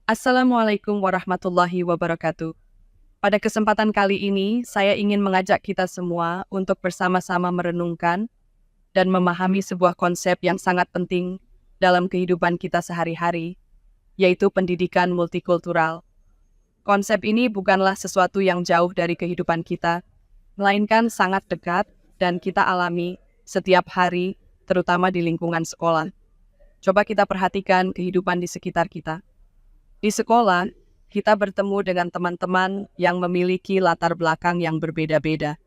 Assalamualaikum warahmatullahi wabarakatuh. Pada kesempatan kali ini, saya ingin mengajak kita semua untuk bersama-sama merenungkan dan memahami sebuah konsep yang sangat penting dalam kehidupan kita sehari-hari, yaitu pendidikan multikultural. Konsep ini bukanlah sesuatu yang jauh dari kehidupan kita, melainkan sangat dekat dan kita alami setiap hari, terutama di lingkungan sekolah. Coba kita perhatikan kehidupan di sekitar kita. Di sekolah, kita bertemu dengan teman-teman yang memiliki latar belakang yang berbeda-beda.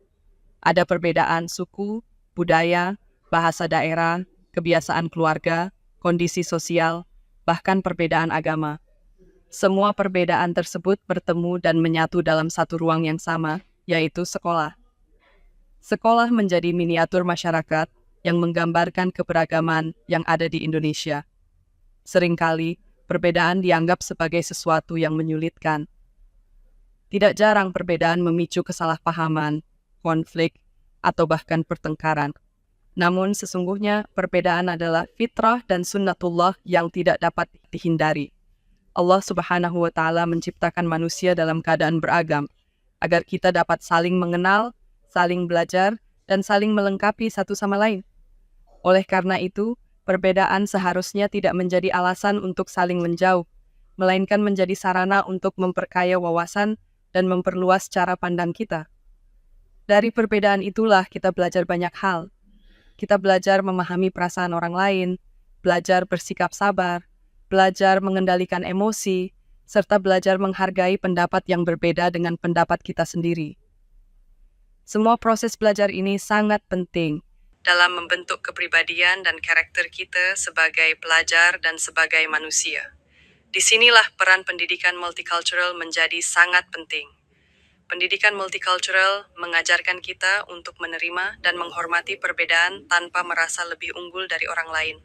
Ada perbedaan suku, budaya, bahasa daerah, kebiasaan keluarga, kondisi sosial, bahkan perbedaan agama. Semua perbedaan tersebut bertemu dan menyatu dalam satu ruang yang sama, yaitu sekolah. Sekolah menjadi miniatur masyarakat yang menggambarkan keberagaman yang ada di Indonesia. Seringkali, perbedaan dianggap sebagai sesuatu yang menyulitkan. Tidak jarang perbedaan memicu kesalahpahaman, konflik, atau bahkan pertengkaran. Namun sesungguhnya perbedaan adalah fitrah dan sunnatullah yang tidak dapat dihindari. Allah Subhanahu wa Ta'ala menciptakan manusia dalam keadaan beragam, agar kita dapat saling mengenal, saling belajar, dan saling melengkapi satu sama lain. Oleh karena itu, perbedaan seharusnya tidak menjadi alasan untuk saling menjauh, melainkan menjadi sarana untuk memperkaya wawasan dan memperluas cara pandang kita. Dari perbedaan itulah kita belajar banyak hal. Kita belajar memahami perasaan orang lain, belajar bersikap sabar, belajar mengendalikan emosi, serta belajar menghargai pendapat yang berbeda dengan pendapat kita sendiri. Semua proses belajar ini sangat penting dalam membentuk kepribadian dan karakter kita sebagai pelajar dan sebagai manusia. Disinilah peran pendidikan multicultural menjadi sangat penting. Pendidikan multicultural mengajarkan kita untuk menerima dan menghormati perbedaan tanpa merasa lebih unggul dari orang lain.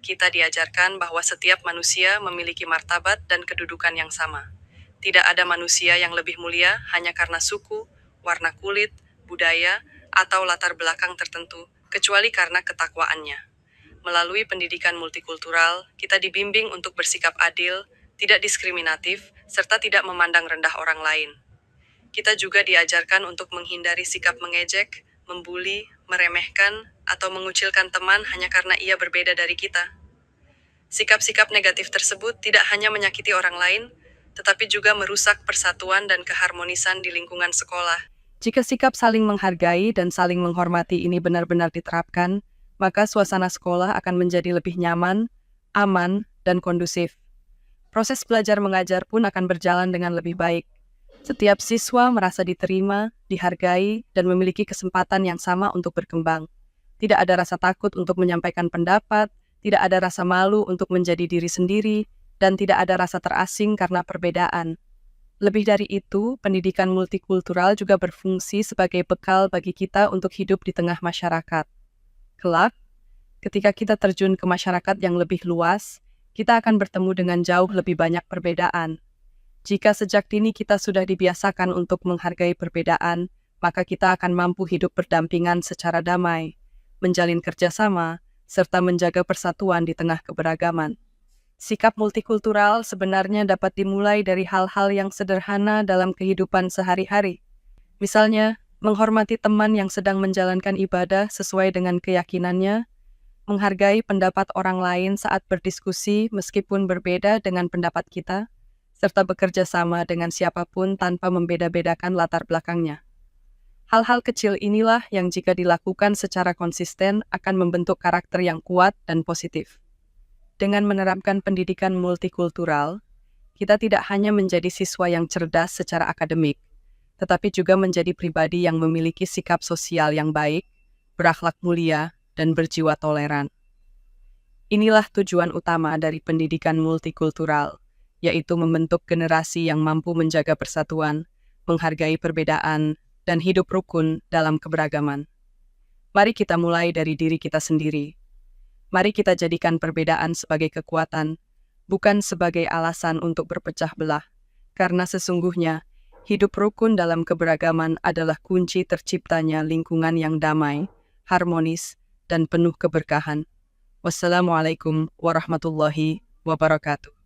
Kita diajarkan bahwa setiap manusia memiliki martabat dan kedudukan yang sama. Tidak ada manusia yang lebih mulia hanya karena suku, warna kulit, budaya, atau latar belakang tertentu, kecuali karena ketakwaannya. Melalui pendidikan multikultural, kita dibimbing untuk bersikap adil, tidak diskriminatif, serta tidak memandang rendah orang lain. Kita juga diajarkan untuk menghindari sikap mengejek, membuli, meremehkan, atau mengucilkan teman hanya karena ia berbeda dari kita. Sikap-sikap negatif tersebut tidak hanya menyakiti orang lain, tetapi juga merusak persatuan dan keharmonisan di lingkungan sekolah. Jika sikap saling menghargai dan saling menghormati ini benar-benar diterapkan, maka suasana sekolah akan menjadi lebih nyaman, aman, dan kondusif. Proses belajar mengajar pun akan berjalan dengan lebih baik. Setiap siswa merasa diterima, dihargai, dan memiliki kesempatan yang sama untuk berkembang. Tidak ada rasa takut untuk menyampaikan pendapat, tidak ada rasa malu untuk menjadi diri sendiri, dan tidak ada rasa terasing karena perbedaan. Lebih dari itu, pendidikan multikultural juga berfungsi sebagai bekal bagi kita untuk hidup di tengah masyarakat. Kelak, ketika kita terjun ke masyarakat yang lebih luas, kita akan bertemu dengan jauh lebih banyak perbedaan. Jika sejak dini kita sudah dibiasakan untuk menghargai perbedaan, maka kita akan mampu hidup berdampingan secara damai, menjalin kerjasama, serta menjaga persatuan di tengah keberagaman. Sikap multikultural sebenarnya dapat dimulai dari hal-hal yang sederhana dalam kehidupan sehari-hari. Misalnya, menghormati teman yang sedang menjalankan ibadah sesuai dengan keyakinannya, menghargai pendapat orang lain saat berdiskusi meskipun berbeda dengan pendapat kita, serta bekerja sama dengan siapapun tanpa membeda-bedakan latar belakangnya. Hal-hal kecil inilah yang jika dilakukan secara konsisten akan membentuk karakter yang kuat dan positif. Dengan menerapkan pendidikan multikultural, kita tidak hanya menjadi siswa yang cerdas secara akademik, tetapi juga menjadi pribadi yang memiliki sikap sosial yang baik, berakhlak mulia, dan berjiwa toleran. Inilah tujuan utama dari pendidikan multikultural, yaitu membentuk generasi yang mampu menjaga persatuan, menghargai perbedaan, dan hidup rukun dalam keberagaman. Mari kita mulai dari diri kita sendiri. Mari kita jadikan perbedaan sebagai kekuatan, bukan sebagai alasan untuk berpecah belah, karena sesungguhnya hidup rukun dalam keberagaman adalah kunci terciptanya lingkungan yang damai, harmonis, dan penuh keberkahan. Wassalamualaikum warahmatullahi wabarakatuh.